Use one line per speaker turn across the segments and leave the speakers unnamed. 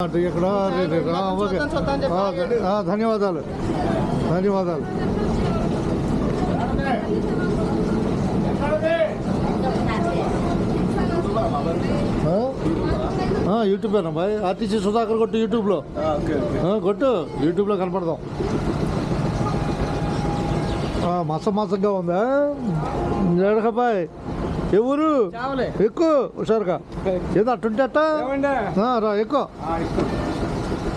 ఇక్కడ ఓకే ధన్యవాదాలు ధన్యవాదాలు. యూట్యూబేనా బాయ్? ఆర్టీసీ సుధాకర్ కొట్టు యూట్యూబ్లో, కొట్టు యూట్యూబ్లో కనపడదాం. మసగా ఉందా బాయ్? ఎవరు ఎక్కువ హుషారుగా ఏదో అట్టుంటే అట్ట రా ఎక్కువ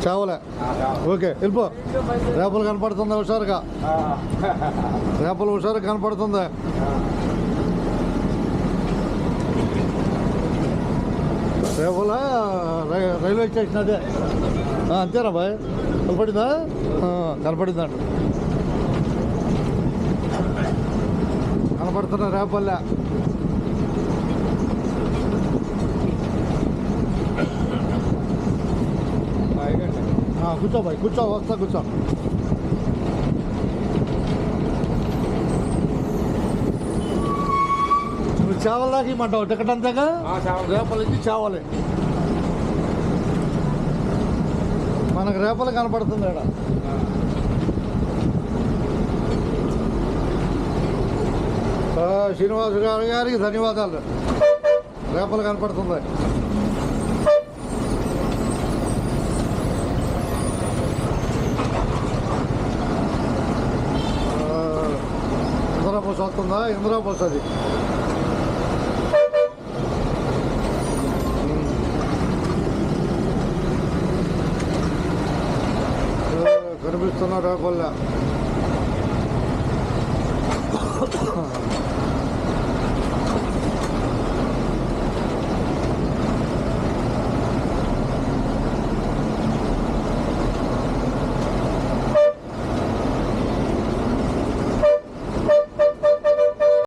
చావలే. ఓకే వెళ్ళిపో. రేపలు కనపడుతుందా హుషారుగా? రేపలు హుషారుగా కనపడుతుందా? రేపల రైల్వే స్టేషన్ అదే అంతేనా బాయ్? కనపడిందా? కనపడిందంట. కనపడుతున్నా రేపల్లే. కూర్చో బాయ్, కూర్చో, వస్తా కూర్చో. నువ్వు చేవల దాకా ఇమ్మంటావు టికెట్ అంతేగా? రేపల నుంచి చేవాలి. మనకు రేపలు కనపడుతుంది ఇక్కడ. శ్రీనివాసు గారికి ధన్యవాదాలు. రేపలు కనపడుతుంది. ఇందిరా బస్ వస్తుందా? ఇందిరా బస్ అది. కనిపిస్తున్నా రేపల్లా.